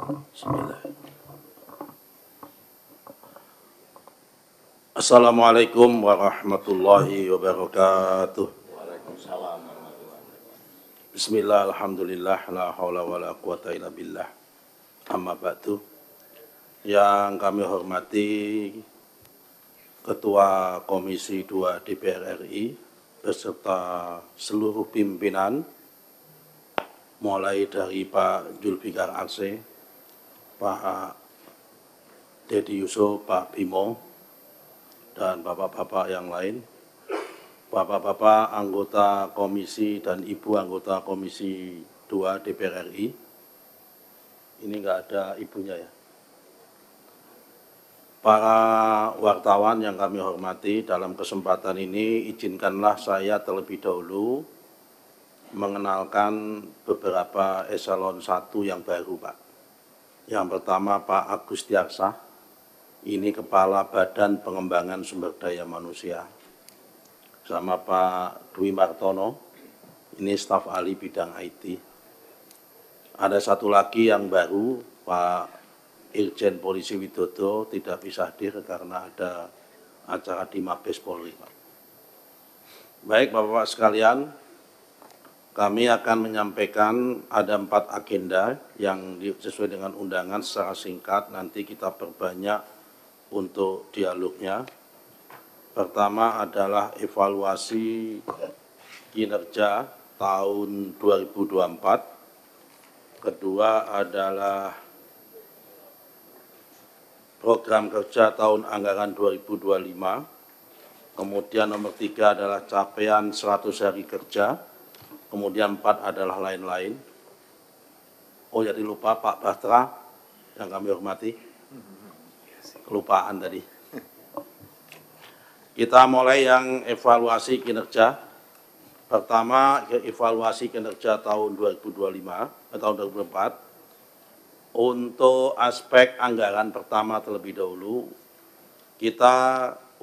Bismillah. Assalamualaikum warahmatullahi wabarakatuh. Waalaikumsalam. Bismillah, alhamdulillah, la haula wa la quwata illa billah. Amma ba'du. Yang kami hormati Ketua Komisi 2 DPR RI beserta seluruh pimpinan, mulai dari Pak Julfikar Arse, Pak Dedi Yusuf, Pak Bimo, dan bapak-bapak yang lain, bapak-bapak anggota komisi dan ibu anggota komisi 2 DPR RI. Ini enggak ada ibunya ya. Para wartawan yang kami hormati, dalam kesempatan ini izinkanlah saya terlebih dahulu mengenalkan beberapa eselon 1 yang baru, Pak. Yang pertama Pak Agus Diarsah, ini Kepala Badan Pengembangan Sumber Daya Manusia. Sama Pak Dwi Martono, ini staf ahli bidang IT. Ada satu lagi yang baru, Pak Irjen Polisi Widodo tidak bisa hadir karena ada acara di Mabes Polri, Pak. Baik Bapak-Bapak sekalian, kami akan menyampaikan ada 4 agenda yang sesuai dengan undangan secara singkat, nanti kita perbanyak untuk dialognya. Pertama adalah evaluasi kinerja tahun 2024. Kedua adalah program kerja tahun anggaran 2025. Kemudian nomor 3 adalah capaian 100 hari kerja. Kemudian 4 adalah lain-lain. Oh, jadi lupa Pak Batra yang kami hormati. Kelupaan tadi. Kita mulai yang evaluasi kinerja. Pertama, evaluasi kinerja tahun 2025, tahun 2024. Untuk aspek anggaran pertama terlebih dahulu, kita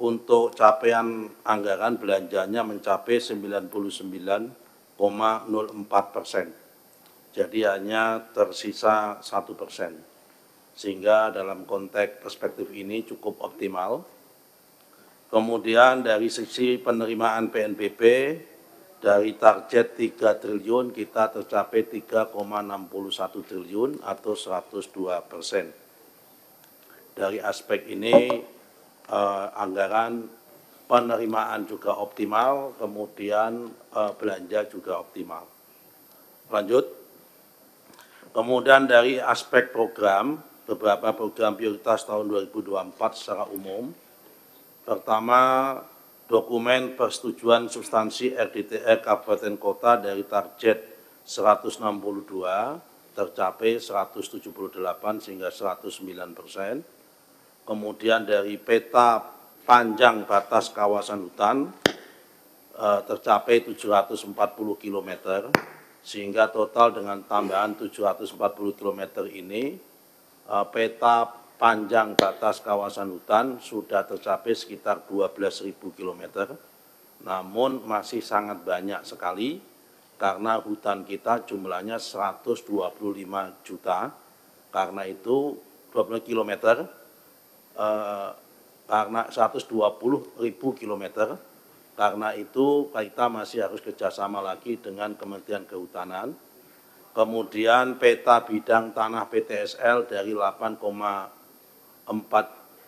untuk capaian anggaran belanjanya mencapai 99,04%. Jadi hanya tersisa 1%. Sehingga dalam konteks perspektif ini cukup optimal. Kemudian dari sisi penerimaan PNBP, dari target 3 triliun kita tercapai 3,61 triliun atau 102%. Dari aspek ini anggaran penerimaan juga optimal, kemudian belanja juga optimal. Lanjut. Kemudian dari aspek program, beberapa program prioritas tahun 2024 secara umum. Pertama, dokumen persetujuan substansi RDTR Kabupaten Kota dari target 162 tercapai 178 sehingga 109%. Kemudian dari peta panjang batas kawasan hutan tercapai 740 km sehingga total dengan tambahan 740 km ini peta panjang batas kawasan hutan sudah tercapai sekitar 12.000 km, namun masih sangat banyak sekali karena hutan kita jumlahnya 125 juta, karena itu 20 km, karena 120.000 km, karena itu kita masih harus kerjasama lagi dengan Kementerian Kehutanan. Kemudian peta bidang tanah PTSL dari 8,4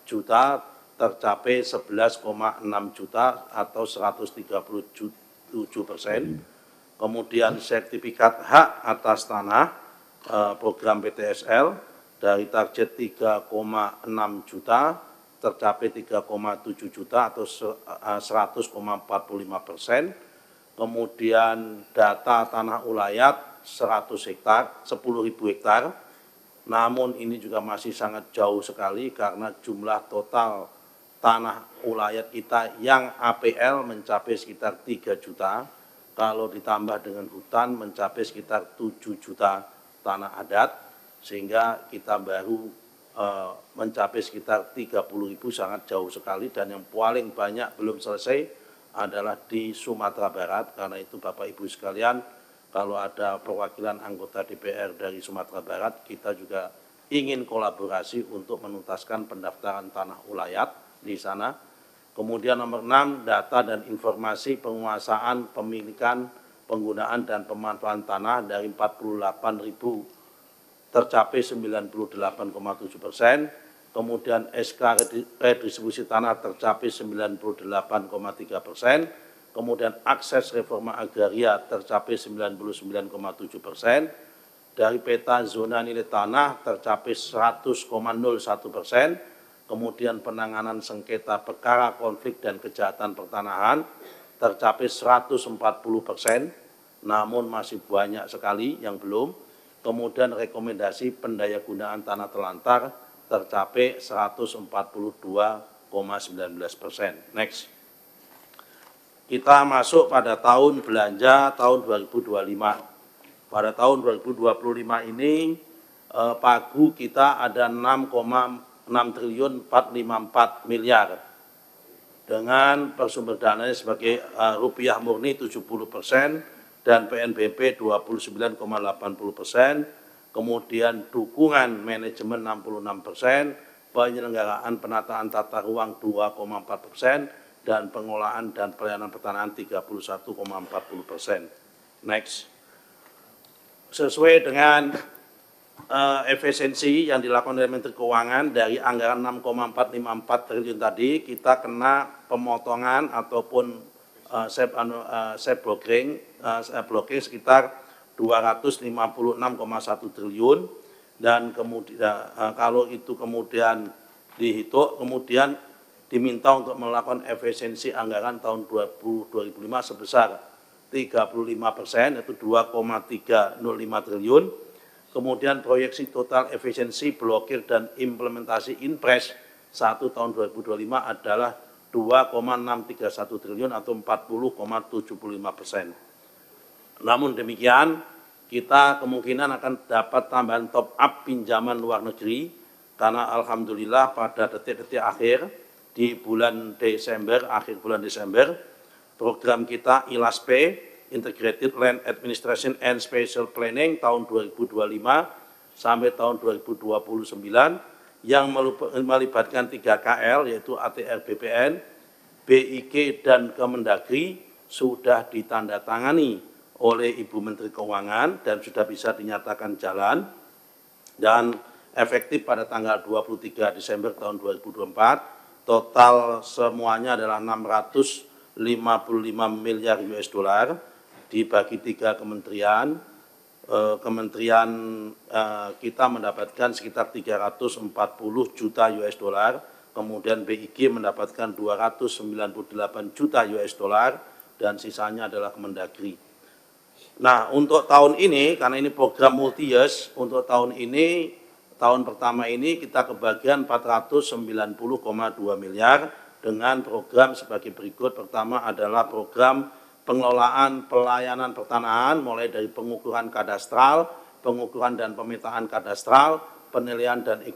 juta tercapai 11,6 juta atau 137%. Kemudian sertifikat hak atas tanah program PTSL dari target 3,6 juta tercapai 3,7 juta atau 100,45%. Kemudian data tanah ulayat 100 hektar, 10.000 hektar. Namun ini juga masih sangat jauh sekali karena jumlah total tanah ulayat kita yang APL mencapai sekitar 3 juta. Kalau ditambah dengan hutan mencapai sekitar 7 juta tanah adat, sehingga kita baru mencapai sekitar 30.000, sangat jauh sekali. Dan yang paling banyak belum selesai adalah di Sumatera Barat. Karena itu Bapak Ibu sekalian, kalau ada perwakilan anggota DPR dari Sumatera Barat, kita juga ingin kolaborasi untuk menuntaskan pendaftaran tanah ulayat di sana. Kemudian nomor 6, data dan informasi penguasaan, pemilikan, penggunaan dan pemanfaatan tanah dari 48.000 tercapai 98,7%. Kemudian SK redistribusi tanah tercapai 98,3%. Kemudian akses reforma agraria tercapai 99,7%. Dari peta zona nilai tanah tercapai 100,01%. Kemudian penanganan sengketa perkara konflik dan kejahatan pertanahan tercapai 140%, namun masih banyak sekali yang belum. Kemudian rekomendasi pendayagunaan tanah terlantar tercapai 142,19%. Next. Kita masuk pada tahun belanja tahun 2025. Pada tahun 2025 ini pagu kita ada 6,6.454 miliar dengan bersumber dananya sebagai rupiah murni 70% dan PNBP 29,80%, kemudian dukungan manajemen 66%, penyelenggaraan penataan tata ruang 2,4%, dan pengelolaan dan pelayanan pertanahan 31,40%. Next. Sesuai dengan efisiensi yang dilakukan oleh Menteri Keuangan dari anggaran 6,454 triliun tadi, kita kena pemotongan ataupun blocking sekitar 256,1 triliun, dan kemudian kalau itu kemudian dihitung, kemudian diminta untuk melakukan efisiensi anggaran tahun 2005 sebesar 35%, yaitu 2,305 triliun. Kemudian proyeksi total efisiensi blokir dan implementasi Inpres 1 tahun 2025 adalah 2,631 triliun atau 40,75%. Namun demikian, kita kemungkinan akan dapat tambahan top up pinjaman luar negeri, karena alhamdulillah pada detik-detik akhir di bulan Desember, akhir bulan Desember, program kita ILASP, Integrated Land Administration and Spatial Planning tahun 2025 sampai tahun 2029 yang melibatkan 3 KL yaitu ATR BPN, BIK dan Kemendagri sudah ditandatangani oleh Ibu Menteri Keuangan dan sudah bisa dinyatakan jalan dan efektif pada tanggal 23 Desember tahun 2024. Total semuanya adalah 655 miliar US dollar dibagi 3 kementerian. Kementerian kita mendapatkan sekitar 340 juta US dollar, kemudian BIG mendapatkan 298 juta US dollar, dan sisanya adalah Kemendagri. Nah, untuk tahun ini, karena ini program multi-years, untuk tahun ini, tahun pertama ini kita kebagian 490,2 miliar dengan program sebagai berikut. Pertama adalah program pengelolaan pelayanan pertanahan mulai dari pengukuran kadastral, pengukuran dan pemetaan kadastral, penilaian dan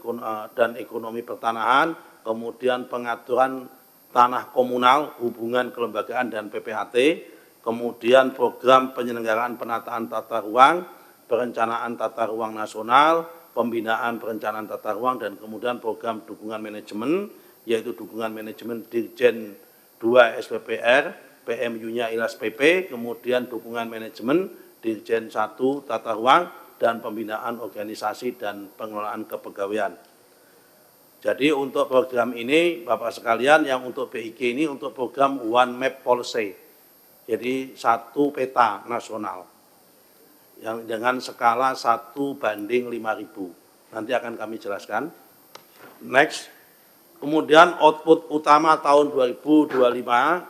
ekonomi pertanahan, kemudian pengaturan tanah komunal, hubungan kelembagaan dan PPHT, kemudian program penyelenggaraan penataan tata ruang, perencanaan tata ruang nasional, pembinaan perencanaan tata ruang, dan kemudian program dukungan manajemen, yaitu dukungan manajemen Dirjen 2 SPPR, PMU-nya ILAS PP, kemudian dukungan manajemen Dirjen 1 Tata Ruang, dan pembinaan organisasi dan pengelolaan kepegawaian. Jadi untuk program ini, Bapak sekalian, yang untuk BIK ini untuk program One Map Policy, jadi 1 peta nasional yang dengan skala 1:5.000. Nanti akan kami jelaskan. Next. Kemudian output utama tahun 2025,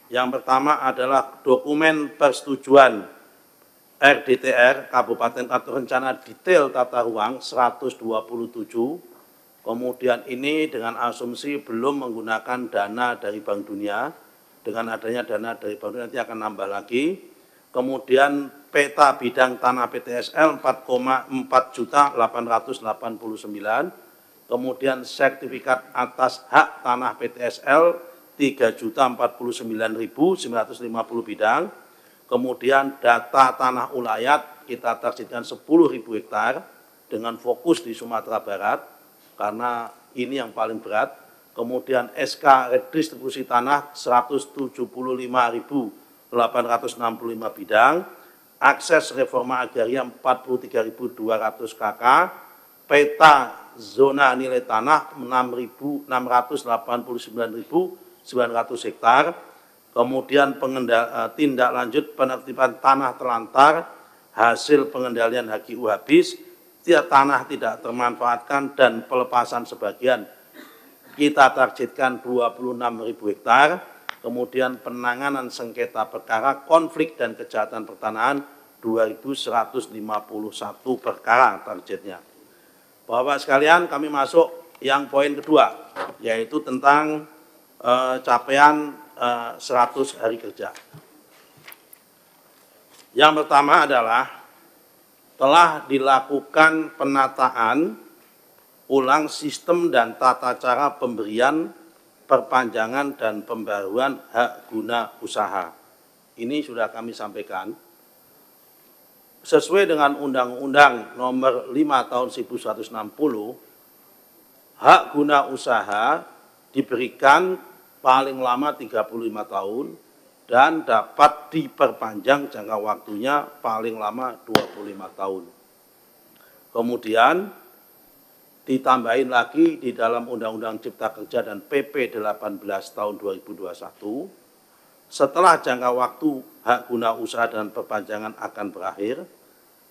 yang pertama adalah dokumen persetujuan RDTR Kabupaten atau Rencana Detail Tata Ruang 127. Kemudian ini dengan asumsi belum menggunakan dana dari Bank Dunia. Dengan adanya dana dari Bank Dunia nanti akan nambah lagi. Kemudian peta bidang tanah PTSL 4,4.889. Kemudian sertifikat atas hak tanah PTSL 3.049.950 bidang. Kemudian data tanah ulayat kita targetkan 10.000 hektar. dengan fokus di Sumatera Barat, karena ini yang paling berat. Kemudian SK redistribusi tanah 175.865 bidang, akses reforma agraria 43.200 KK, peta zona nilai tanah 689.900 hektar, kemudian tindak lanjut penertiban tanah telantar, hasil pengendalian HGU habis, tanah tidak termanfaatkan dan pelepasan sebagian kita targetkan 26.000 hektar, kemudian penanganan sengketa perkara konflik dan kejahatan pertanahan 2.151 perkara targetnya. Bapak sekalian, kami masuk yang poin kedua, yaitu tentang capaian 100 hari kerja. Yang pertama adalah telah dilakukan penataan ulang sistem dan tata cara pemberian, perpanjangan, dan pembaruan hak guna usaha. Ini sudah kami sampaikan. Sesuai dengan Undang-Undang Nomor 5 Tahun 1960, hak guna usaha diberikan paling lama 35 tahun dan dapat diperpanjang jangka waktunya paling lama 25 tahun. Kemudian ditambahin lagi di dalam Undang-Undang Cipta Kerja dan PP 18 tahun 2021, setelah jangka waktu hak guna usaha dan perpanjangan akan berakhir,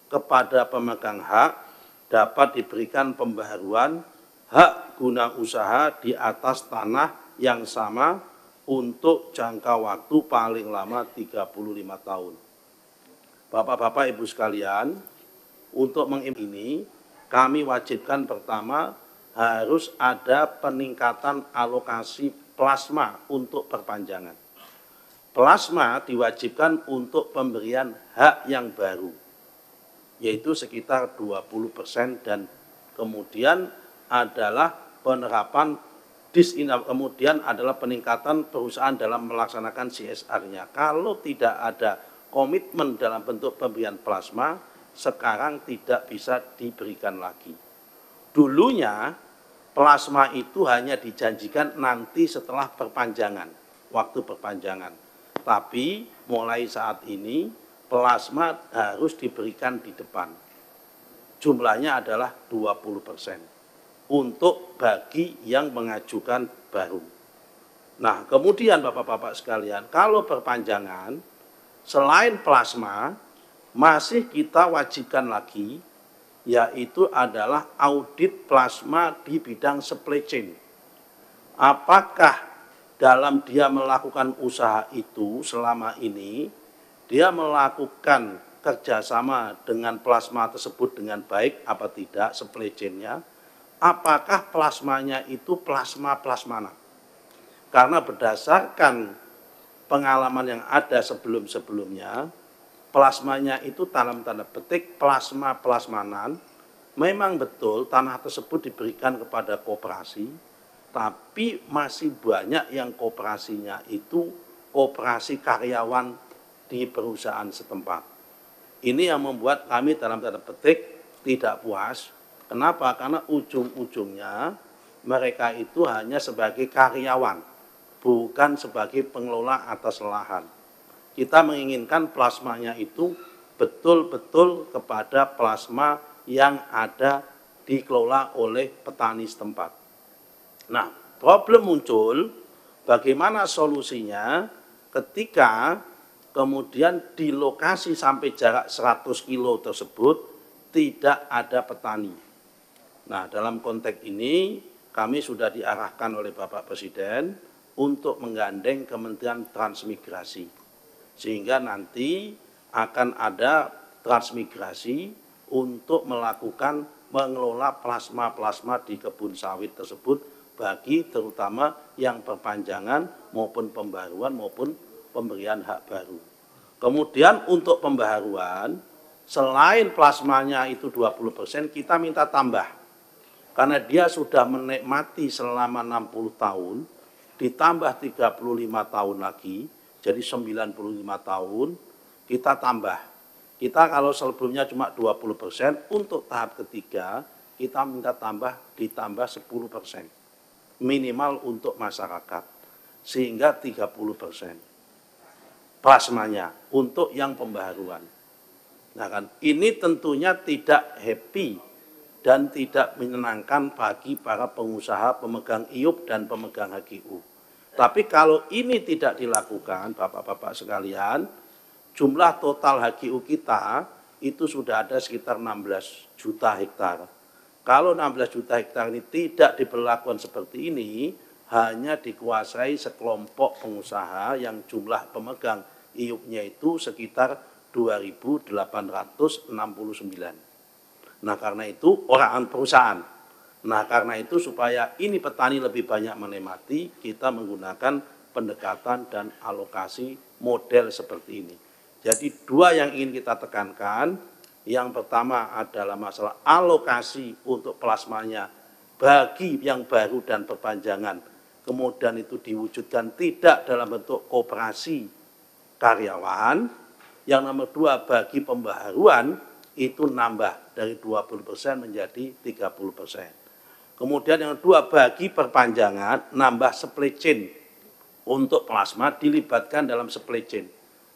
kepada pemegang hak dapat diberikan pembaharuan hak guna usaha di atas tanah yang sama untuk jangka waktu paling lama 35 tahun. Bapak-bapak, Ibu sekalian, untuk ini kami wajibkan pertama harus ada peningkatan alokasi plasma untuk perpanjangan. Plasma diwajibkan untuk pemberian hak yang baru, yaitu sekitar 20%, dan kemudian adalah penerapan kemudian adalah peningkatan perusahaan dalam melaksanakan CSR-nya. Kalau tidak ada komitmen dalam bentuk pemberian plasma, sekarang tidak bisa diberikan lagi. Dulunya plasma itu hanya dijanjikan nanti setelah perpanjangan, waktu perpanjangan. Tapi mulai saat ini plasma harus diberikan di depan. Jumlahnya adalah 20% untuk bagi yang mengajukan baru. Nah, kemudian Bapak-bapak sekalian, kalau perpanjangan selain plasma masih kita wajibkan lagi, yaitu adalah audit plasma di bidang supply chain. Apakah dalam dia melakukan usaha itu selama ini, dia melakukan kerjasama dengan plasma tersebut dengan baik apa tidak supply chain-nya, apakah plasmanya itu plasma-plasmana. Karena berdasarkan pengalaman yang ada sebelum-sebelumnya, plasmanya itu dalam tanda petik plasma-plasmanan, memang betul tanah tersebut diberikan kepada koperasi, tapi masih banyak yang koperasinya itu koperasi karyawan di perusahaan setempat. Ini yang membuat kami dalam tanda petik tidak puas. Kenapa? Karena ujung-ujungnya mereka itu hanya sebagai karyawan, bukan sebagai pengelola atas lahan. Kita menginginkan plasmanya itu betul-betul kepada plasma yang ada dikelola oleh petani setempat. Nah, problem muncul bagaimana solusinya ketika kemudian di lokasi sampai jarak 100 kilo tersebut tidak ada petani. Nah, dalam konteks ini kami sudah diarahkan oleh Bapak Presiden untuk menggandeng Kementerian Transmigrasi. Sehingga nanti akan ada transmigrasi untuk melakukan mengelola plasma-plasma di kebun sawit tersebut bagi terutama yang perpanjangan maupun pembaruan maupun pemberian hak baru. Kemudian untuk pembaharuan, selain plasmanya itu 20%, kita minta tambah. Karena dia sudah menikmati selama 60 tahun, ditambah 35 tahun lagi, jadi 95 tahun, kita tambah Kita kalau sebelumnya cuma 20%, untuk tahap ketiga kita minta ditambah 10%. Minimal untuk masyarakat. Sehingga 30% plasmanya untuk yang pembaharuan. Nah kan, ini tentunya tidak happy dan tidak menyenangkan bagi para pengusaha, pemegang IUP dan pemegang HGU. Tapi kalau ini tidak dilakukan, Bapak-bapak sekalian, jumlah total HGU kita itu sudah ada sekitar 16 juta hektar. Kalau 16 juta hektar ini tidak diberlakukan seperti ini, hanya dikuasai sekelompok pengusaha yang jumlah pemegang IUP-nya itu sekitar 2.869. Nah karena itu orang perusahaan. Nah karena itu supaya ini petani lebih banyak menikmati, kita menggunakan pendekatan dan alokasi model seperti ini. Jadi dua yang ingin kita tekankan, yang pertama adalah masalah alokasi untuk plasmanya bagi yang baru dan perpanjangan. Kemudian itu diwujudkan tidak dalam bentuk koperasi karyawan. Yang nomor dua, bagi pembaharuan itu nambah dari 20% menjadi 30%. Kemudian yang kedua, bagi perpanjangan nambah supply chain untuk plasma dilibatkan dalam supply chain.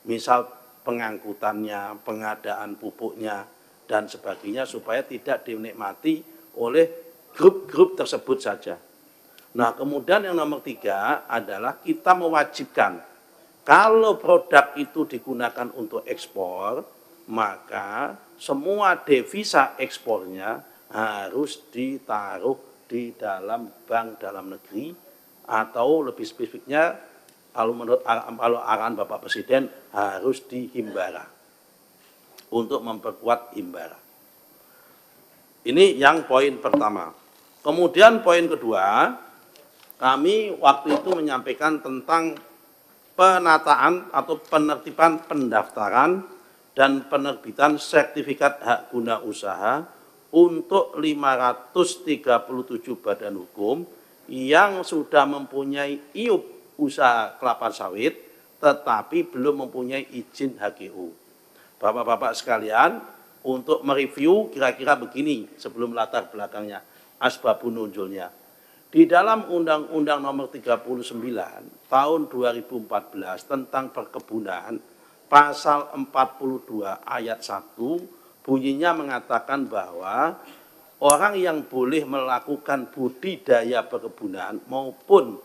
Misal pengangkutannya, pengadaan pupuknya, dan sebagainya supaya tidak dinikmati oleh grup-grup tersebut saja. Nah kemudian yang nomor tiga adalah kita mewajibkan kalau produk itu digunakan untuk ekspor, maka semua devisa ekspornya harus ditaruh di dalam bank dalam negeri atau lebih spesifiknya kalau menurut arahan Bapak Presiden harus di Himbara untuk memperkuat Himbara. Ini yang poin pertama. Kemudian poin kedua, kami waktu itu menyampaikan tentang penataan atau penertiban pendaftaran dan penerbitan sertifikat hak guna usaha untuk 537 badan hukum yang sudah mempunyai IUP usaha kelapa sawit tetapi belum mempunyai izin HGU. Bapak-bapak sekalian, untuk mereview kira-kira begini sebelum latar belakangnya, asbabun nuzulnya. Di dalam Undang-Undang Nomor 39 Tahun 2014 tentang perkebunan, pasal 42 ayat 1 bunyinya mengatakan bahwa orang yang boleh melakukan budidaya perkebunan maupun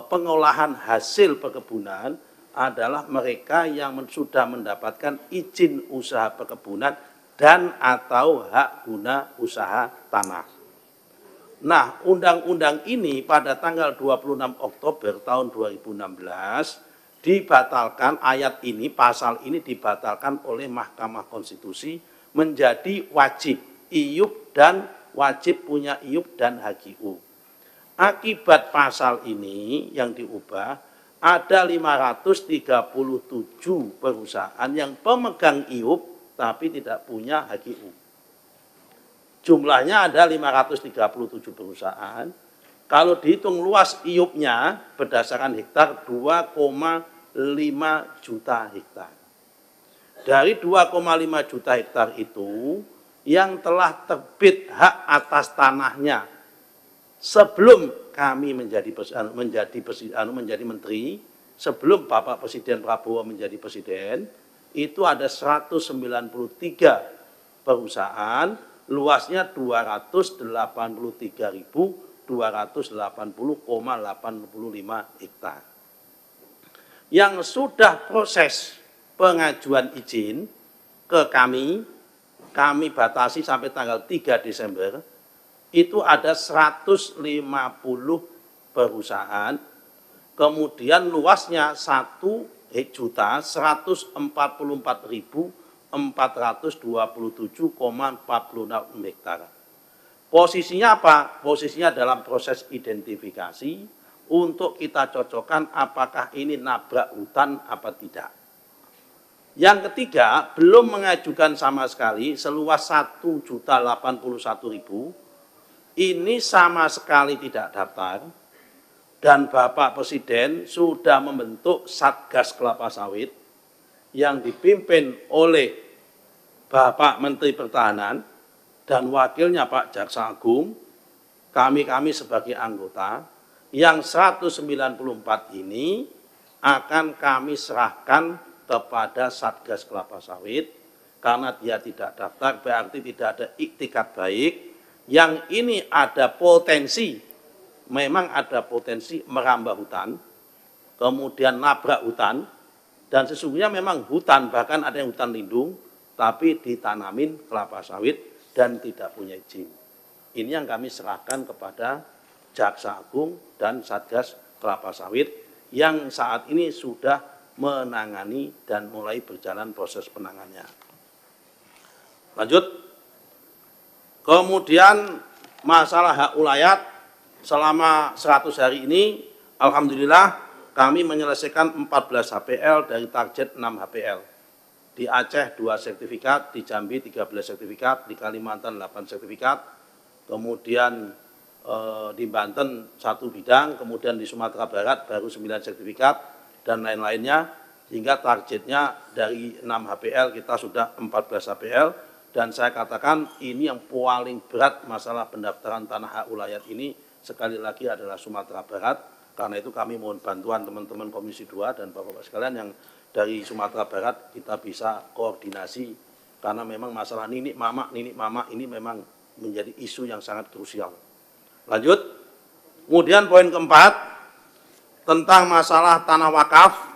pengolahan hasil perkebunan adalah mereka yang sudah mendapatkan izin usaha perkebunan dan atau hak guna usaha tanah. Nah, undang-undang ini pada tanggal 26 Oktober tahun 2016 dibatalkan, ayat ini, pasal ini dibatalkan oleh Mahkamah Konstitusi menjadi wajib IUP dan wajib punya IUP dan HGU. Akibat pasal ini yang diubah, ada 537 perusahaan yang pemegang IUP tapi tidak punya HGU. Jumlahnya ada 537 perusahaan. Kalau dihitung luas IUP-nya berdasarkan hektar 2,5 juta hektar. Dari 2,5 juta hektar itu yang telah terbit hak atas tanahnya sebelum kami menjadi menteri, sebelum Bapak Presiden Prabowo menjadi presiden, itu ada 193 perusahaan, luasnya 283.280,85 hektar. Yang sudah proses pengajuan izin ke kami batasi sampai tanggal 3 Desember, itu ada 150 perusahaan, kemudian luasnya 1.044.427,46 hektar. Posisinya apa? Posisinya dalam proses identifikasi untuk kita cocokkan apakah ini nabrak hutan apa tidak. Yang ketiga, belum mengajukan sama sekali seluas 1.081.000. Ini sama sekali tidak daftar dan Bapak Presiden sudah membentuk Satgas Kelapa Sawit yang dipimpin oleh Bapak Menteri Pertahanan dan wakilnya Pak Jaksa Agung, kami sebagai anggota, yang 194 ini akan kami serahkan kepada Satgas Kelapa Sawit, karena dia tidak daftar berarti tidak ada iktikat baik. Yang ini ada potensi, memang ada potensi merambah hutan, kemudian nabrak hutan, dan sesungguhnya memang hutan, bahkan ada yang hutan lindung, tapi ditanamin kelapa sawit dan tidak punya izin. Ini yang kami serahkan kepada Jaksa Agung dan Satgas Kelapa Sawit yang saat ini sudah menangani dan mulai berjalan proses penanganannya. Lanjut. Kemudian masalah hak ulayat selama 100 hari ini, alhamdulillah kami menyelesaikan 14 HPL dari target 6 HPL. Di Aceh 2 sertifikat, di Jambi 13 sertifikat, di Kalimantan 8 sertifikat, kemudian di Banten 1 bidang, kemudian di Sumatera Barat baru 9 sertifikat, dan lain-lainnya, sehingga targetnya dari 6 HPL kita sudah 14 HPL. Dan saya katakan ini yang paling berat masalah pendaftaran tanah hak ulayat ini sekali lagi adalah Sumatera Barat. Karena itu kami mohon bantuan teman-teman Komisi 2 dan Bapak-Bapak sekalian yang dari Sumatera Barat kita bisa koordinasi. Karena memang masalah ninik mama ini memang menjadi isu yang sangat krusial. Lanjut. Kemudian poin keempat tentang masalah tanah wakaf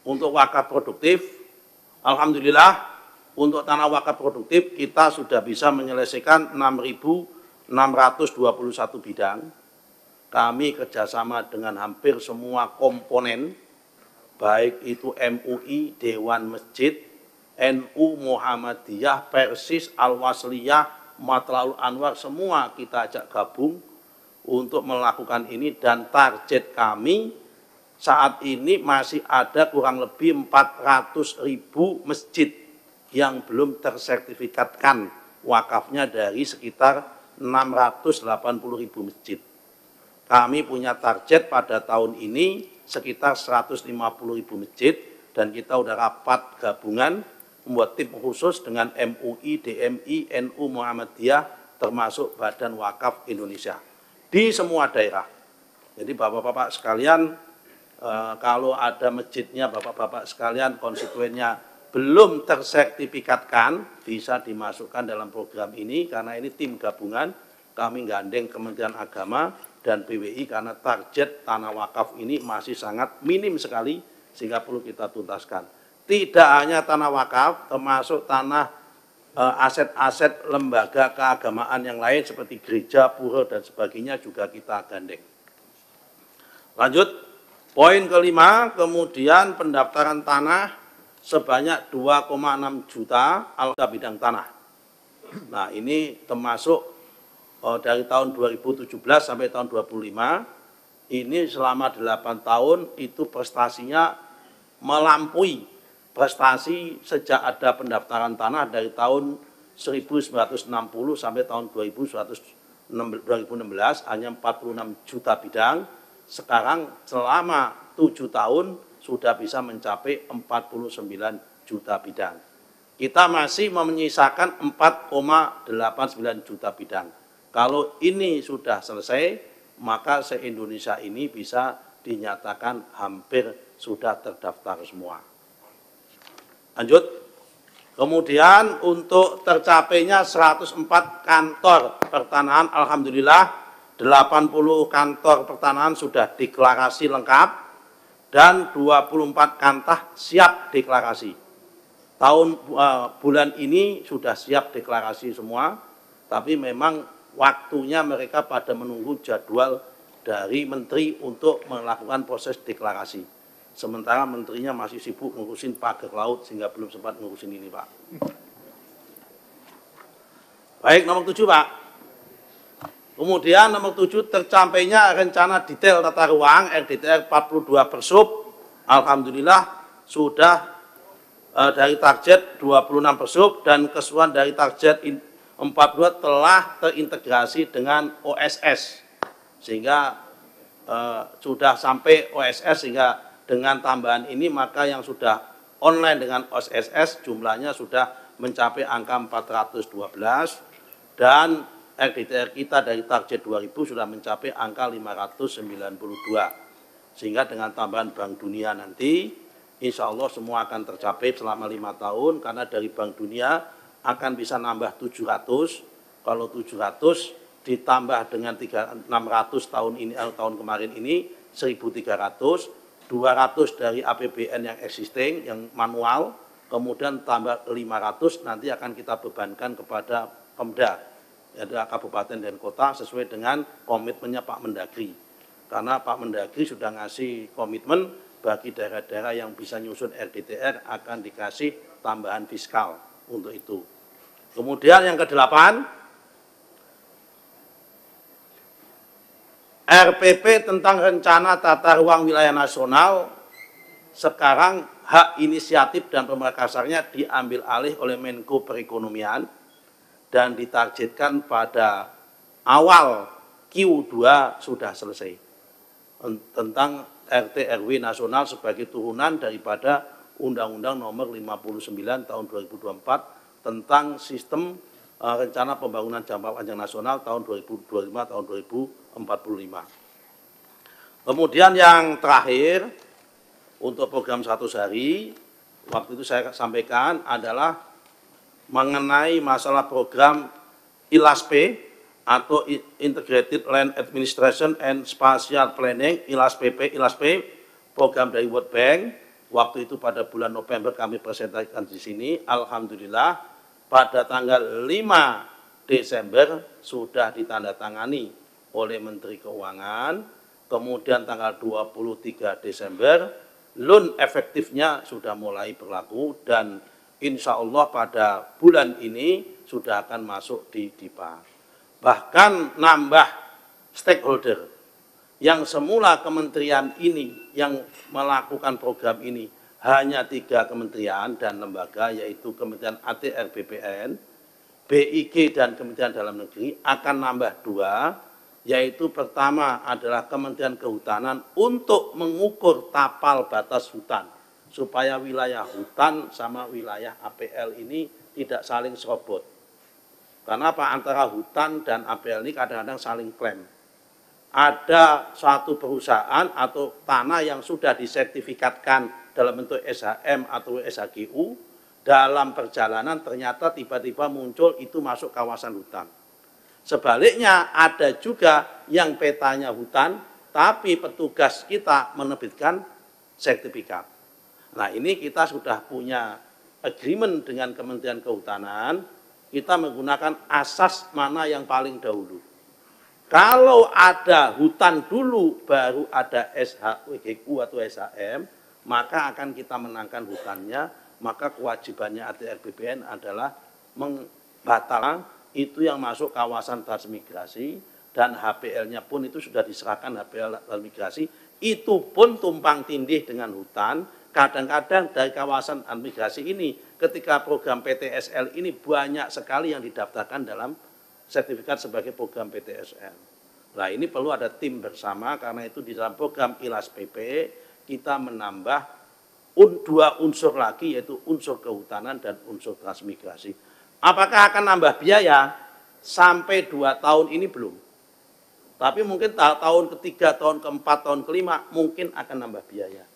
untuk wakaf produktif. Alhamdulillah. Untuk tanah wakaf produktif kita sudah bisa menyelesaikan 6.621 bidang. Kami kerjasama dengan hampir semua komponen, baik itu MUI, Dewan Masjid, NU, Muhammadiyah, Persis, Al-Wasliyah, Matlaul Anwar, semua kita ajak gabung untuk melakukan ini. Dan target kami saat ini masih ada kurang lebih 400.000 masjid yang belum tersertifikatkan wakafnya dari sekitar 680.000 masjid. Kami punya target pada tahun ini sekitar 150.000 masjid, dan kita udah rapat gabungan membuat tim khusus dengan MUI, DMI, NU, Muhammadiyah, termasuk Badan Wakaf Indonesia di semua daerah. Jadi Bapak-Bapak sekalian, kalau ada masjidnya Bapak-Bapak sekalian konstituennya belum tersertifikatkan, bisa dimasukkan dalam program ini, karena ini tim gabungan, kami gandeng Kementerian Agama dan PWI, karena target tanah wakaf ini masih sangat minim sekali, sehingga perlu kita tuntaskan. Tidak hanya tanah wakaf, termasuk tanah aset-aset lembaga keagamaan yang lain, seperti gereja, pura, dan sebagainya juga kita gandeng. Lanjut, poin kelima, kemudian pendaftaran tanah sebanyak 2,6 juta alga bidang tanah. Nah, ini termasuk dari tahun 2017 sampai tahun 2025, ini selama 8 tahun itu prestasinya melampaui prestasi sejak ada pendaftaran tanah dari tahun 1960 sampai tahun 2016, hanya 46 juta bidang. Sekarang selama 7 tahun sudah bisa mencapai 49 juta bidang. Kita masih menyisakan 4,89 juta bidang. Kalau ini sudah selesai, maka se-Indonesia ini bisa dinyatakan hampir sudah terdaftar semua. Lanjut. Kemudian untuk tercapainya 104 kantor pertanahan, alhamdulillah 80 kantor pertanahan sudah deklarasi lengkap, dan 24 kantah siap deklarasi. Bulan ini sudah siap deklarasi semua, tapi memang waktunya mereka pada menunggu jadwal dari menteri untuk melakukan proses deklarasi. Sementara menterinya masih sibuk ngurusin pagar laut sehingga belum sempat ngurusin ini, Pak. Baik, nomor 7, Pak. Kemudian nomor 7, tercapainya rencana detail tata ruang RDTR 42 Persub. Alhamdulillah sudah dari target 26 Persub, dan keseluruhan dari target 42 telah terintegrasi dengan OSS. Sehingga sudah sampai OSS, sehingga dengan tambahan ini maka yang sudah online dengan OSSS jumlahnya sudah mencapai angka 412 dan RDTR kita dari target 2000 sudah mencapai angka 592. Sehingga dengan tambahan Bank Dunia nanti insya Allah semua akan tercapai selama 5 tahun karena dari Bank Dunia akan bisa nambah 700. Kalau 700 ditambah dengan 600 tahun ini tahun kemarin ini 1.300, 200 dari APBN yang existing yang manual, kemudian tambah 500 nanti akan kita bebankan kepada Pemda, yaitu kabupaten dan kota sesuai dengan komitmennya Pak Mendagri. Karena Pak Mendagri sudah ngasih komitmen bagi daerah-daerah yang bisa nyusun RDTR akan dikasih tambahan fiskal untuk itu. Kemudian yang ke-8, RPP tentang rencana tata ruang wilayah nasional sekarang hak inisiatif dan pemrakarsanya diambil alih oleh Menko Perekonomian dan ditargetkan pada awal Q2 sudah selesai tentang RT RW nasional sebagai turunan daripada Undang-Undang Nomor 59 Tahun 2024 tentang sistem rencana pembangunan jangka panjang nasional tahun 2025 tahun 2045. Kemudian yang terakhir untuk program 100 hari waktu itu saya sampaikan adalah mengenai masalah program ILASP atau Integrated Land Administration and Spatial Planning, ILASP, program dari World Bank. Waktu itu pada bulan November kami presentasikan di sini. Alhamdulillah pada tanggal 5 Desember sudah ditandatangani oleh Menteri Keuangan. Kemudian tanggal 23 Desember loan efektifnya sudah mulai berlaku dan insya Allah pada bulan ini sudah akan masuk di DIPA. Bahkan nambah stakeholder yang semula kementerian ini yang melakukan program ini hanya 3 kementerian dan lembaga yaitu Kementerian ATR BPN, BIG dan Kementerian Dalam Negeri akan nambah 2 yaitu pertama adalah Kementerian Kehutanan untuk mengukur tapal batas hutan supaya wilayah hutan sama wilayah APL ini tidak saling serobot. Karena apa? Antara hutan dan APL ini kadang-kadang saling klaim. Ada suatu perusahaan atau tanah yang sudah disertifikatkan dalam bentuk SHM atau SHGU, dalam perjalanan ternyata tiba-tiba muncul itu masuk kawasan hutan. Sebaliknya ada juga yang petanya hutan, tapi petugas kita menerbitkan sertifikat. Nah ini kita sudah punya agreement dengan Kementerian Kehutanan, kita menggunakan asas mana yang paling dahulu. Kalau ada hutan dulu baru ada SHWGU atau SHM, maka akan kita menangkan hutannya, maka kewajibannya ATR BPN adalah membatalkan itu yang masuk kawasan transmigrasi dan HPL-nya pun itu sudah diserahkan HPL transmigrasi, itu pun tumpang tindih dengan hutan. Kadang-kadang dari kawasan transmigrasi ini ketika program PTSL ini banyak sekali yang didaftarkan dalam sertifikat sebagai program PTSL. Nah ini perlu ada tim bersama karena itu di dalam program ILAS-PP kita menambah 2 unsur lagi yaitu unsur kehutanan dan unsur transmigrasi. Apakah akan nambah biaya? Sampai 2 tahun ini belum. Tapi mungkin tahun ketiga, tahun keempat, tahun kelima mungkin akan nambah biaya.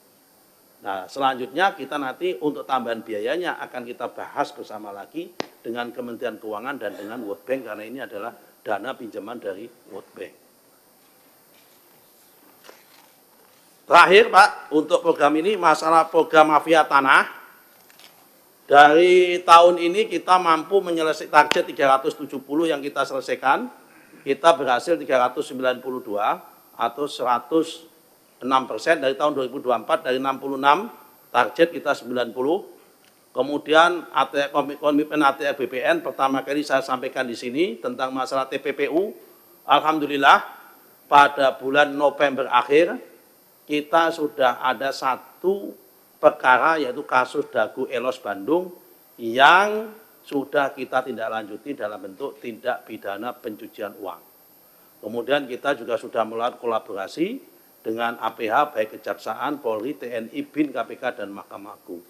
Nah, selanjutnya kita nanti untuk tambahan biayanya akan kita bahas bersama lagi dengan Kementerian Keuangan dan dengan World Bank karena ini adalah dana pinjaman dari World Bank. Terakhir Pak, untuk program ini masalah program mafia tanah. Dari tahun ini kita mampu menyelesaikan target 370 yang kita selesaikan. Kita berhasil 392 atau 106% dari tahun 2024 dari 66 target kita 90. Kemudian komitmen ATR BPN pertama kali saya sampaikan di sini tentang masalah TPPU. Alhamdulillah pada bulan November akhir kita sudah ada 1 perkara yaitu kasus Dagu Elos Bandung yang sudah kita tindak lanjuti dalam bentuk tindak pidana pencucian uang. Kemudian kita juga sudah melakukan kolaborasi dengan APH baik Kejaksaan, Polri, TNI, BIN, KPK dan Mahkamah Agung.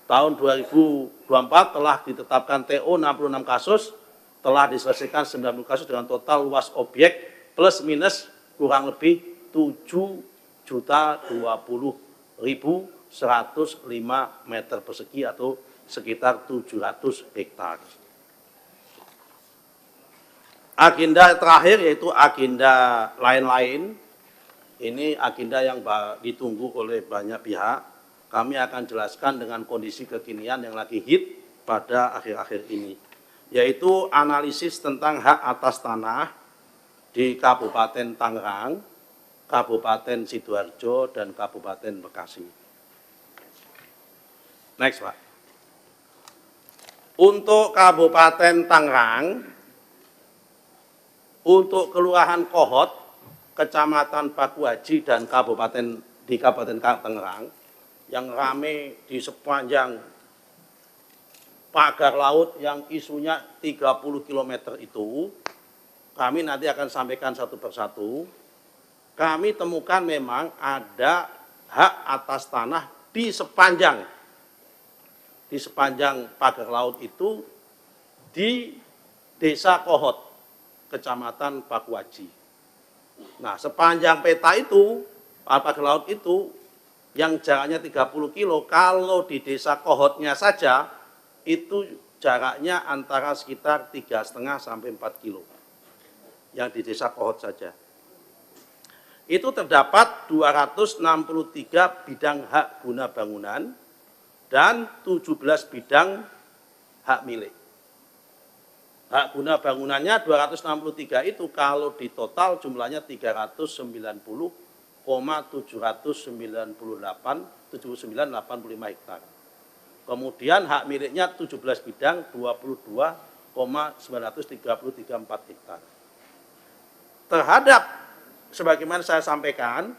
tahun 2024 telah ditetapkan TO 66 kasus, telah diselesaikan 90 kasus dengan total luas objek plus minus kurang lebih 7.020.105 meter persegi atau sekitar 700 hektar. Agenda terakhir yaitu agenda lain-lain. Ini agenda yang ditunggu oleh banyak pihak. Kami akan jelaskan dengan kondisi kekinian yang lagi hit pada akhir-akhir ini, yaitu analisis tentang hak atas tanah di Kabupaten Tangerang, Kabupaten Sidoarjo, dan Kabupaten Bekasi. Next, Pak. Untuk Kabupaten Tangerang, untuk Kelurahan Kohot, Kecamatan Pakuhaji, dan di Kabupaten Tangerang, yang rame di sepanjang pagar laut yang isunya 30 km itu, kami nanti akan sampaikan satu persatu. Kami temukan memang ada hak atas tanah di sepanjang pagar laut itu di Desa Kohot, Kecamatan Pakuhaji. Nah, sepanjang peta itu, pagar laut itu, yang jaraknya 30 kilo, kalau di Desa Kohotnya saja, itu jaraknya antara sekitar 3,5 sampai 4 kilo. Yang di Desa Kohot saja. Itu terdapat 263 bidang hak guna bangunan dan 17 bidang hak milik. Hak guna bangunannya 263 itu kalau di total jumlahnya 390,798,7985 hektar. Kemudian hak miliknya 17 bidang 22,933,4 hektar. Terhadap, sebagaimana saya sampaikan,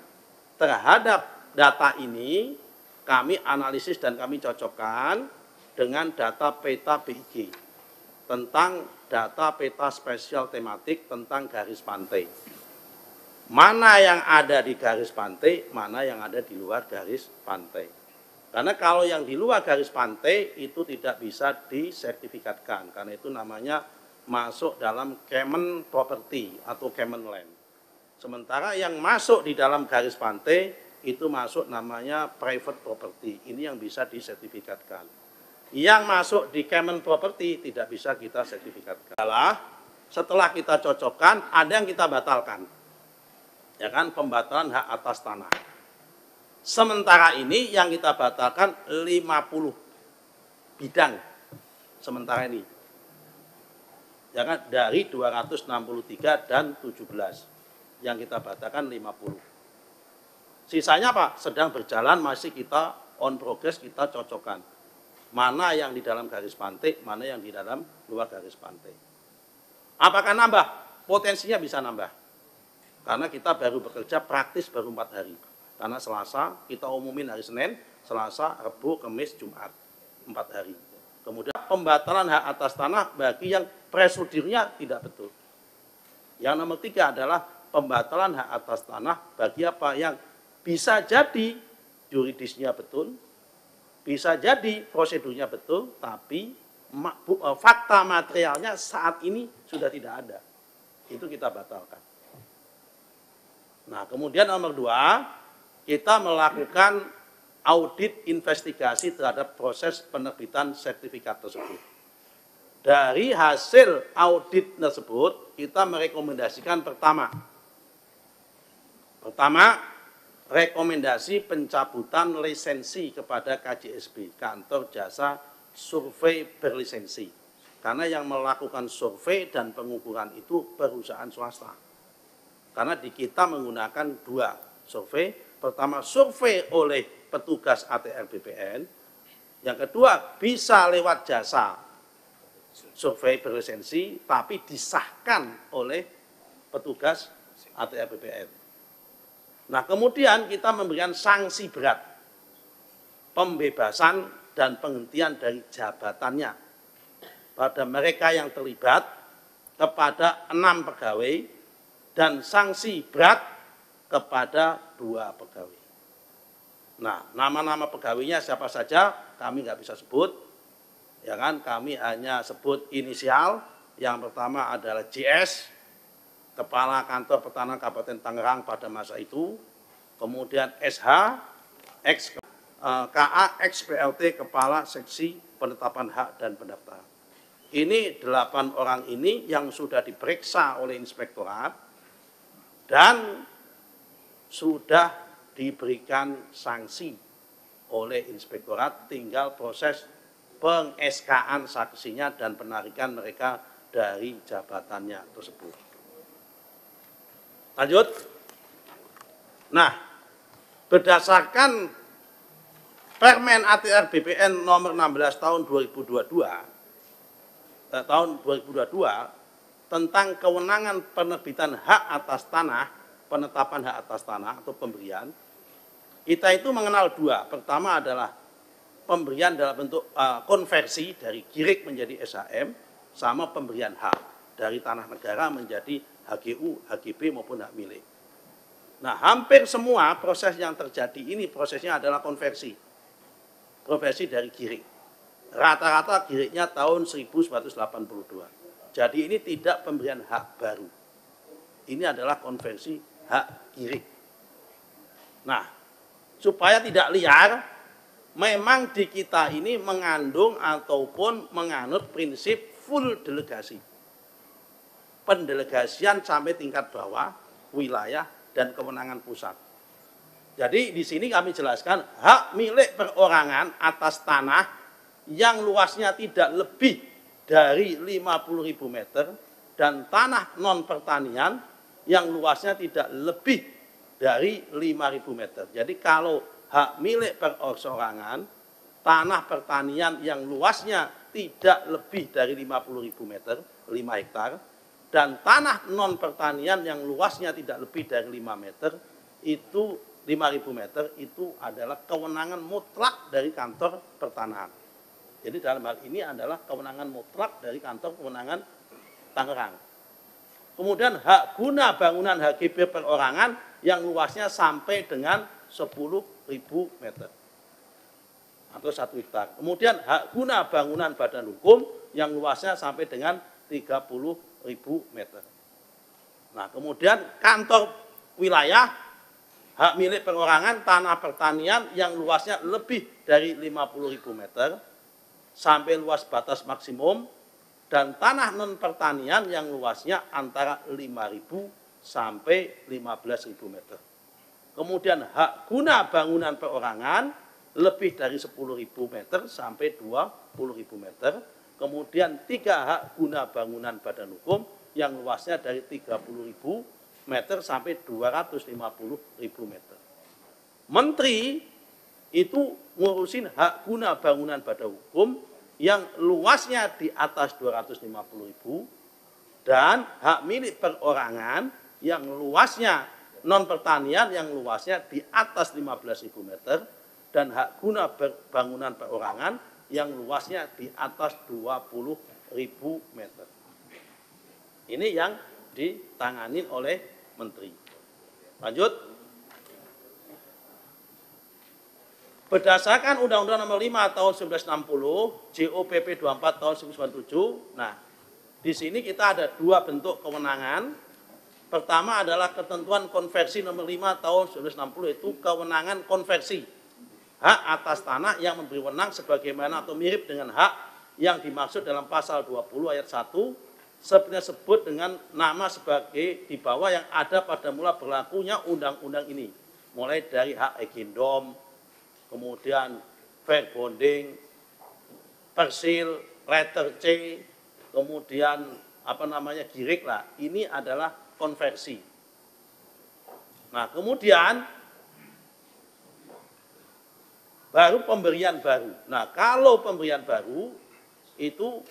terhadap data ini kami analisis dan kami cocokkan dengan data peta BIG tentang data peta spesial tematik tentang garis pantai. Mana yang ada di garis pantai, mana yang ada di luar garis pantai. Karena kalau yang di luar garis pantai itu tidak bisa disertifikatkan, karena itu namanya masuk dalam common property atau common land. Sementara yang masuk di dalam garis pantai itu masuk namanya private property, ini yang bisa disertifikatkan. Yang masuk di common property tidak bisa kita sertifikatkan. Setelah kita cocokkan, ada yang kita batalkan. Ya kan, pembatalan hak atas tanah. Sementara ini yang kita batalkan 50 bidang sementara ini. Ya kan, dari 263 dan 17. Yang kita batalkan 50. Sisanya Pak, sedang berjalan, masih kita on progress, kita cocokkan. Mana yang di dalam garis pantai, mana yang di dalam luar garis pantai. Apakah nambah? Potensinya bisa nambah. Karena kita baru bekerja praktis baru 4 hari. Karena Selasa, kita umumin hari Senin, Selasa, Rabu, Kamis, Jumat. 4 hari. Kemudian pembatalan hak atas tanah bagi yang prosedurnya tidak betul. Yang nomor 3 adalah pembatalan hak atas tanah bagi apa yang bisa jadi yuridisnya betul, bisa jadi prosedurnya betul, tapi fakta materialnya saat ini sudah tidak ada. Itu kita batalkan. Nah, kemudian nomor 2, kita melakukan audit investigasi terhadap proses penerbitan sertifikat tersebut. Dari hasil audit tersebut, kita merekomendasikan pertama, rekomendasi pencabutan lisensi kepada KJSB, Kantor Jasa Survei Berlisensi. Karena yang melakukan survei dan pengukuran itu perusahaan swasta. Karena di kita menggunakan 2 survei. Pertama, survei oleh petugas ATR BPN. Yang kedua, bisa lewat jasa survei berlisensi, tapi disahkan oleh petugas ATR BPN. Nah, kemudian kita memberikan sanksi berat, pembebasan dan penghentian dari jabatannya pada mereka yang terlibat, kepada 6 pegawai, dan sanksi berat kepada 2 pegawai. Nah, nama-nama pegawainya siapa saja kami nggak bisa sebut, ya kan? Kami hanya sebut inisial. Yang pertama adalah JS, Kepala Kantor Pertanahan Kabupaten Tangerang pada masa itu. Kemudian SH, KA, XPLT, Kepala Seksi Penetapan Hak dan Pendaftaran. Ini 8 orang ini yang sudah diperiksa oleh inspektorat dan sudah diberikan sanksi oleh inspektorat, tinggal proses peng-SK-an saksinya dan penarikan mereka dari jabatannya tersebut. Lanjut. Nah, berdasarkan Permen ATR BPN nomor 16 tahun 2022 tentang kewenangan penerbitan hak atas tanah, penetapan hak atas tanah atau pemberian, kita itu mengenal dua. Pertama adalah pemberian dalam bentuk konversi dari GIRIK menjadi SHM, sama pemberian hak dari tanah negara menjadi HGU, HGB maupun hak milik. Nah, hampir semua proses yang terjadi ini prosesnya adalah konversi. Konversi dari GIRIK. Rata-rata GIRIKnya tahun 1982. Jadi ini tidak pemberian hak baru. Ini adalah konversi hak GIRIK. Nah, supaya tidak liar, memang di kita ini mengandung ataupun menganut prinsip full delegasi. Pendelegasian sampai tingkat bawah, wilayah, dan kewenangan pusat. Jadi di sini kami jelaskan hak milik perorangan atas tanah yang luasnya tidak lebih dari 50.000 meter dan tanah non pertanian yang luasnya tidak lebih dari 5.000 meter. Jadi kalau hak milik perorangan, tanah pertanian yang luasnya tidak lebih dari 50.000 meter, 5 hektar, dan tanah non pertanian yang luasnya tidak lebih dari 5 meter, itu 5.000 meter itu adalah kewenangan mutlak dari kantor pertanahan. Jadi dalam hal ini adalah kewenangan mutlak dari kantor kewenangan Tangerang. Kemudian hak guna bangunan HGB perorangan yang luasnya sampai dengan 10.000 meter atau 1 hektar. Kemudian hak guna bangunan badan hukum yang luasnya sampai dengan 30.000 meter. Nah, kemudian kantor wilayah hak milik perorangan tanah pertanian yang luasnya lebih dari 50.000 meter sampai luas batas maksimum dan tanah non pertanian yang luasnya antara 5.000 sampai 15.000 meter. Kemudian hak guna bangunan perorangan lebih dari 10.000 meter sampai 20.000 meter. Kemudian 3 hak guna bangunan badan hukum yang luasnya dari 30.000 meter sampai 250.000 meter. Menteri itu ngurusin hak guna bangunan badan hukum yang luasnya di atas 250.000 dan hak milik perorangan yang luasnya non pertanian yang luasnya di atas 15.000 meter dan hak guna bangunan perorangan yang luasnya di atas 20.000 meter. Ini yang ditangani oleh Menteri. Lanjut. Berdasarkan Undang-Undang Nomor 5 Tahun 1960, JOPP 24 Tahun 1997. Nah, di sini kita ada 2 bentuk kewenangan. Pertama adalah ketentuan konversi Nomor 5 Tahun 1960, itu kewenangan konversi hak atas tanah yang memberi wewenang sebagaimana atau mirip dengan hak yang dimaksud dalam pasal 20 ayat 1 seperti disebut dengan nama sebagai di bawah yang ada pada mula berlakunya undang-undang ini, mulai dari hak agendom, kemudian fair bonding, persil, letter C, kemudian GIRIK lah. Ini adalah konversi. Nah, kemudian baru pemberian baru. Nah, kalau pemberian baru itu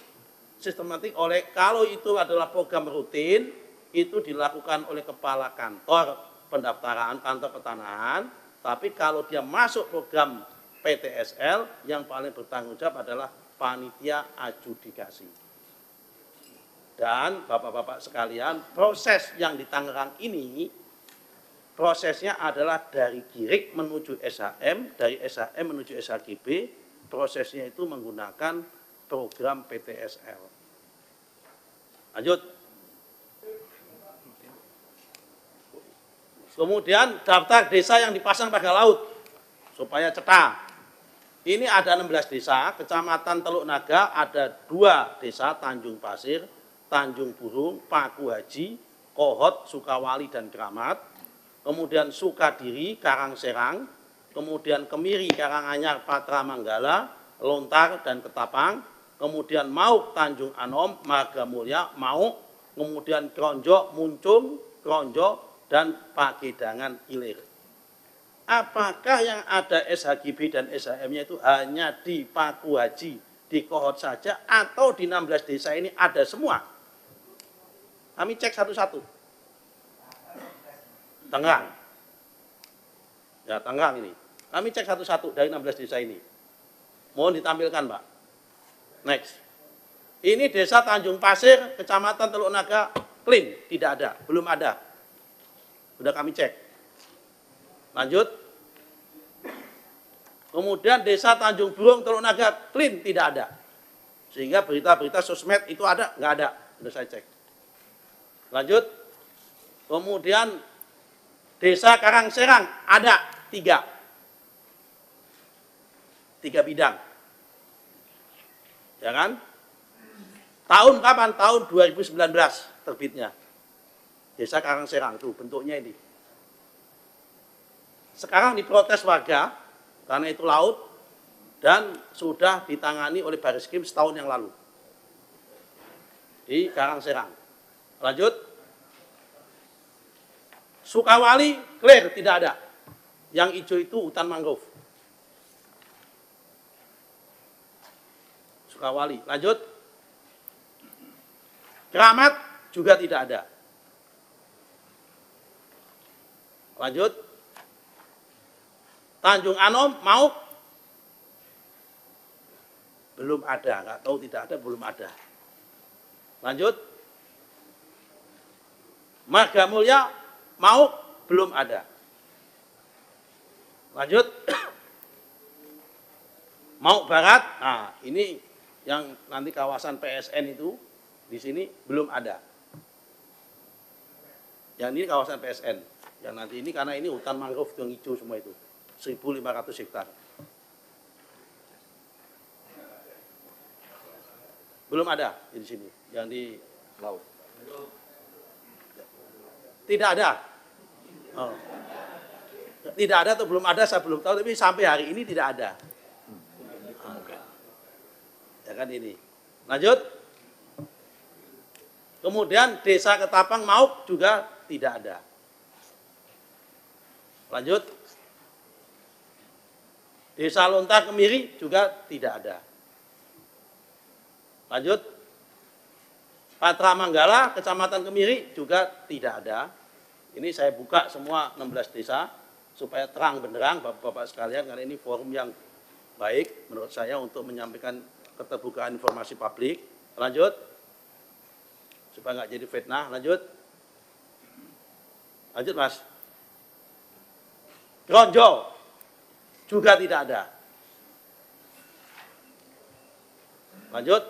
sistematik kalau itu adalah program rutin, itu dilakukan oleh kepala kantor pendaftaran, kantor pertanahan. Tapi kalau dia masuk program PTSL, yang paling bertanggung jawab adalah panitia adjudikasi. Dan bapak-bapak sekalian, proses yang di Tangerang ini prosesnya adalah dari GIRIK menuju SHM, dari SHM menuju SHGB, prosesnya itu menggunakan program PTSL. Lanjut. Kemudian daftar desa yang dipasang pada laut, supaya cetak. Ini ada 16 desa, Kecamatan Teluk Naga ada 2 desa, Tanjung Pasir, Tanjung Burung, Paku Haji, Kohot, Sukawali, dan Keramat. Kemudian Sukadiri, Karangserang, kemudian Kemiri, Karanganyar, Patra Manggala, Lontar, dan Ketapang, kemudian Mauk, Tanjung Anom, Margamulya, Mauk, kemudian Kronjo, Muncung, Kronjo, dan Pagedangan Ilir. Apakah yang ada SHGB dan SHM-nya itu hanya di Paku Haji, di Kohot saja, atau di 16 desa ini ada semua? Kami cek satu-satu. Tangerang. Ya, Tangerang ini. Kami cek satu-satu dari 16 desa ini. Mohon ditampilkan, Pak. Next. Ini desa Tanjung Pasir, Kecamatan Teluk Naga, clean, tidak ada, belum ada. Sudah kami cek. Lanjut. Kemudian desa Tanjung Burung, Teluk Naga, clean, tidak ada. Sehingga berita-berita sosmed itu ada, nggak ada. Sudah saya cek. Lanjut. Kemudian desa Karangserang ada 3 bidang. Ya kan? Tahun kapan? Tahun 2019 terbitnya. Desa Karangserang itu bentuknya ini. Sekarang diprotes warga karena itu laut dan sudah ditangani oleh Baris Krim setahun yang lalu di Karangserang. Lanjut. Sukawali clear, tidak ada. Yang hijau itu hutan mangrove. Sukawali. Lanjut. Keramat juga tidak ada. Lanjut. Tanjung Anom, Mauk, belum ada. Nggak tahu tidak ada, belum ada. Lanjut. Margamulya, Mauk, belum ada. Lanjut. Mauk Barat, nah ini yang nanti kawasan PSN itu, di sini belum ada. Yang ini kawasan PSN. Yang nanti ini karena ini hutan mangrove yang hijau semua itu. 1.500 hektar. Belum ada di sini, yang di laut. Tidak ada. Oh. Tidak ada atau belum ada, saya belum tahu, tapi sampai hari ini tidak ada. Ya kan ini. Lanjut. Kemudian desa Ketapang Mauk juga tidak ada. Lanjut. Desa Lontar Kemiri juga tidak ada. Lanjut. Patra Manggala, Kecamatan Kemiri juga tidak ada. Ini saya buka semua 16 desa supaya terang benderang Bapak-bapak sekalian, karena ini forum yang baik menurut saya untuk menyampaikan keterbukaan informasi publik. Lanjut. Supaya nggak jadi fitnah. Lanjut. Lanjut, Mas. Kronjo juga tidak ada. Lanjut.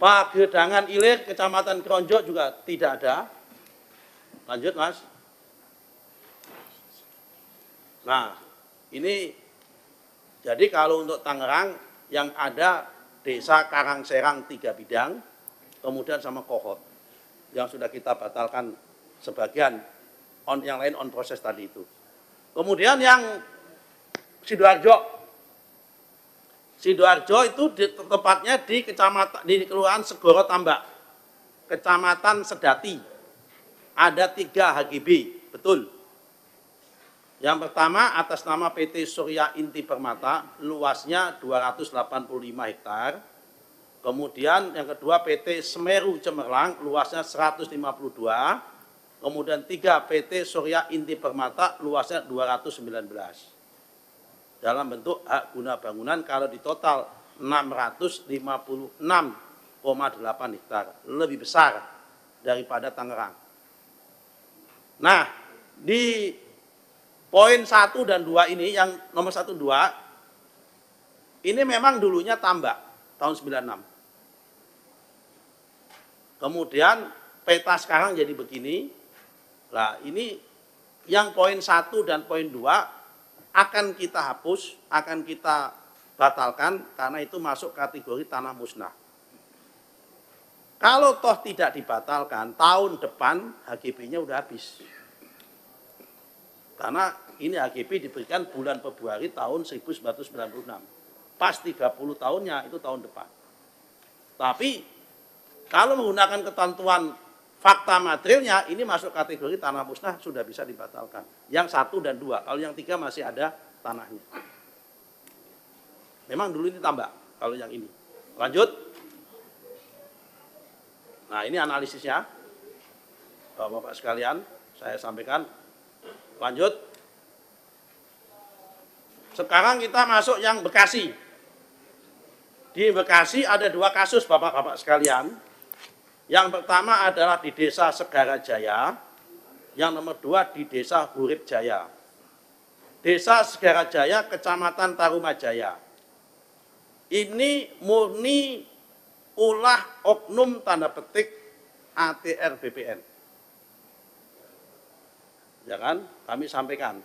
Pagedangan Ilir, Kecamatan Kronjo juga tidak ada. Lanjut, Mas. Nah, ini jadi kalau untuk Tangerang yang ada desa Karangserang 3 bidang, kemudian sama Kohot yang sudah kita batalkan sebagian, yang lain on proses tadi itu. Kemudian yang Sidoarjo. Sidoarjo itu tepatnya di kecamatan di Kelurahan Segoro Tambak, Kecamatan Sedati. Ada 3 HGB, betul. Yang pertama atas nama PT Surya Inti Permata, luasnya 285 hektar. Kemudian yang kedua PT Semeru Cemerlang, luasnya 152. Kemudian 3 PT Surya Inti Permata, luasnya 219. Dalam bentuk hak guna bangunan kalau di total 656,8 hektar. Lebih besar daripada Tangerang. Nah, di poin 1 dan 2 ini, yang nomor 1 2, ini memang dulunya tambak tahun 96. Kemudian peta sekarang jadi begini. Nah, ini yang poin 1 dan poin 2 akan kita hapus, akan kita batalkan karena itu masuk kategori tanah musnah. Kalau toh tidak dibatalkan, tahun depan HGB-nya udah habis. Karena ini HGB diberikan bulan Februari tahun 1996. Pas 30 tahunnya itu tahun depan. Tapi kalau menggunakan ketentuan fakta materialnya, ini masuk kategori tanah musnah, sudah bisa dibatalkan. Yang 1 dan 2, kalau yang 3 masih ada tanahnya. Memang dulu ini tambak, kalau yang ini. Lanjut. Nah, ini analisisnya. Bapak-bapak sekalian, saya sampaikan. Lanjut. Sekarang kita masuk yang Bekasi. Di Bekasi ada 2 kasus, bapak-bapak sekalian. Yang pertama adalah di Desa Segara Jaya, yang nomor 2 di Desa Hurib Jaya. Desa Segara Jaya, Kecamatan Tarumajaya. Ini murni ulah oknum tanda petik ATR BPN. Ya kan, kami sampaikan.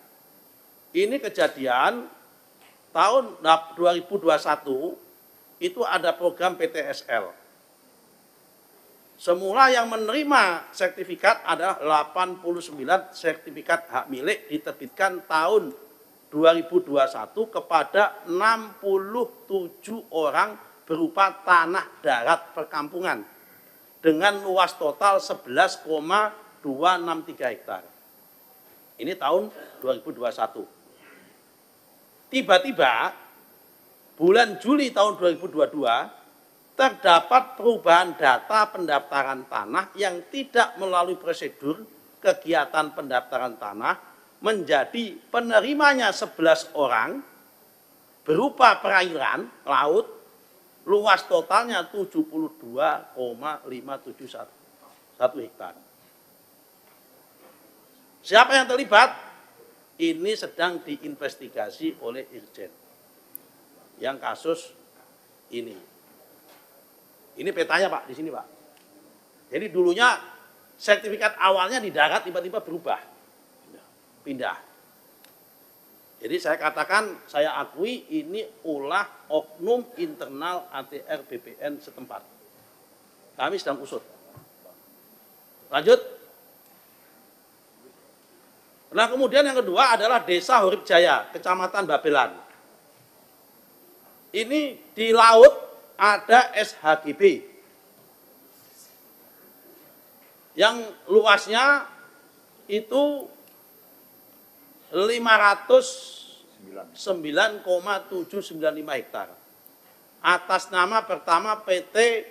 Ini kejadian tahun 2021 itu ada program PTSL. Semula yang menerima sertifikat adalah 89 sertifikat hak milik diterbitkan tahun 2021 kepada 67 orang berupa tanah darat perkampungan dengan luas total 11,263 hektar. Ini tahun 2021. Tiba-tiba bulan Juli tahun 2022 terdapat perubahan data pendaftaran tanah yang tidak melalui prosedur kegiatan pendaftaran tanah menjadi penerimanya 11 orang berupa perairan laut, luas totalnya 72,571 hektar. Siapa yang terlibat? Ini sedang diinvestigasi oleh Irjen. Yang kasus ini. Ini petanya Pak, di sini Pak. Jadi dulunya sertifikat awalnya di darat tiba-tiba berubah. Pindah. Jadi saya katakan, saya akui ini ulah oknum internal ATR BPN setempat. Kami sedang usut. Lanjut. Nah kemudian yang kedua adalah Desa Hurib Jaya, Kecamatan Babelan. Ini di laut ada SHGB. Yang luasnya itu 509,795 hektar. Atas nama pertama PT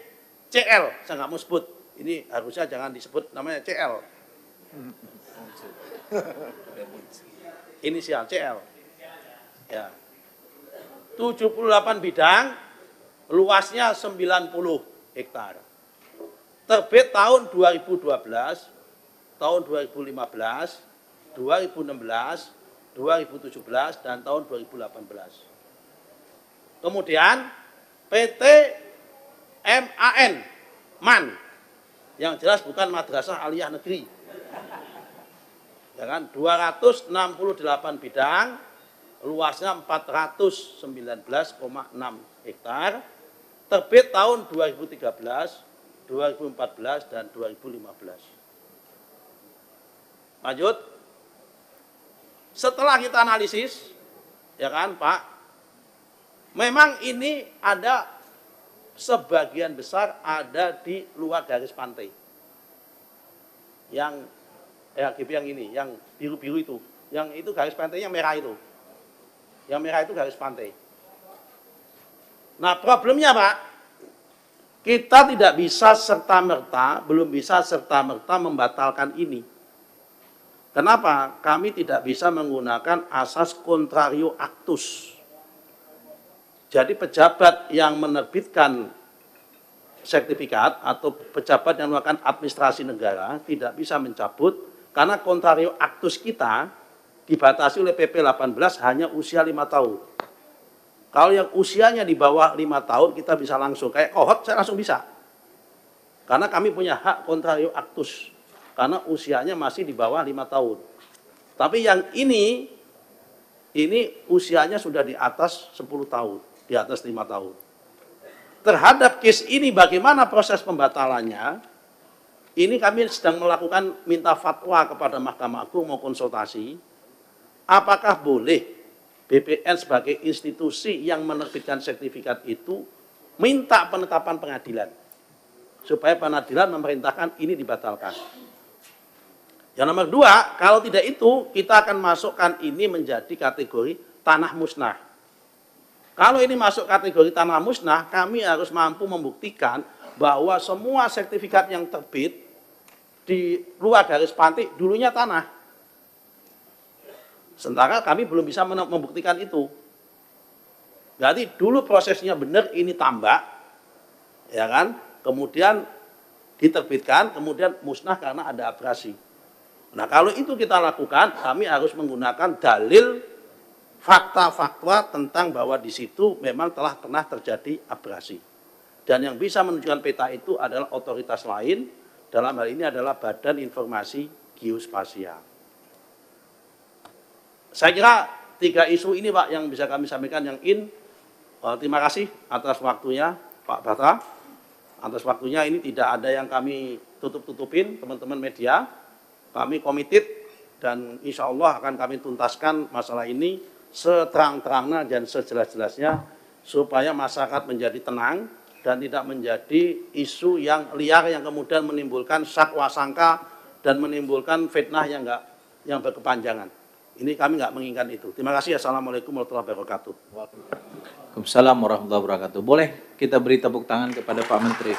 CL, saya nggak mau sebut. Ini harusnya jangan disebut namanya CL. Inisial CL. Ya. 78 bidang, luasnya 90 hektar. Terbit tahun 2012, tahun 2015, 2016, 2017, dan tahun 2018. Kemudian PT MAN, yang jelas bukan Madrasah Aliyah Negeri. Ya kan? 268 bidang, luasnya 419,6 hektar, terbit tahun 2013, 2014, dan 2015. Lanjut. Setelah kita analisis, ya kan Pak, memang ini ada sebagian besar ada di luar garis pantai. Yang HGB yang ini, yang biru-biru itu, yang itu garis pantainya merah itu. Yang merah itu garis pantai. Nah problemnya Pak, kita tidak bisa serta-merta, belum bisa serta-merta membatalkan ini. Kenapa? Kami tidak bisa menggunakan asas contrario actus. Jadi pejabat yang menerbitkan sertifikat atau pejabat yang melakukan administrasi negara tidak bisa mencabut Karena kontrario actus kita dibatasi oleh PP 18 hanya usia 5 tahun. Kalau yang usianya di bawah 5 tahun kita bisa langsung, kayak kohort saya langsung bisa. Karena kami punya hak kontrario actus, karena usianya masih di bawah 5 tahun. Tapi yang ini usianya sudah di atas 10 tahun, di atas 5 tahun. Terhadap case ini bagaimana proses pembatalannya? Ini kami sedang melakukan minta fatwa kepada Mahkamah Agung mau konsultasi. Apakah boleh BPN sebagai institusi yang menerbitkan sertifikat itu minta penetapan pengadilan. Supaya pengadilan memerintahkan ini dibatalkan. Yang nomor 2, kalau tidak itu kita akan masukkan ini menjadi kategori tanah musnah. Kalau ini masuk kategori tanah musnah, kami harus mampu membuktikan bahwa semua sertifikat yang terbit di luar garis pantai dulunya tanah. Sementara kami belum bisa membuktikan itu. Berarti dulu prosesnya benar, ini tambak, ya kan? Kemudian diterbitkan, kemudian musnah karena ada abrasi. Nah kalau itu kita lakukan, kami harus menggunakan dalil fakta-fakta tentang bahwa di situ memang telah pernah terjadi abrasi. Dan yang bisa menunjukkan peta itu adalah otoritas lain, dalam hal ini adalah Badan Informasi Geospasial. Saya kira 3 isu ini Pak yang bisa kami sampaikan yang terima kasih atas waktunya Pak Batra. Atas waktunya ini tidak ada yang kami tutup-tutupin teman-teman media. Kami komited dan insya Allah akan kami tuntaskan masalah ini seterang-terangnya dan sejelas-jelasnya supaya masyarakat menjadi tenang dan tidak menjadi isu yang liar yang kemudian menimbulkan sakwa sangka dan menimbulkan fitnah yang berkepanjangan. Ini kami nggak menginginkan itu. Terima kasih. Assalamualaikum warahmatullahi wabarakatuh. Waalaikumsalam warahmatullahi wabarakatuh. Boleh kita beri tepuk tangan kepada Pak Menteri.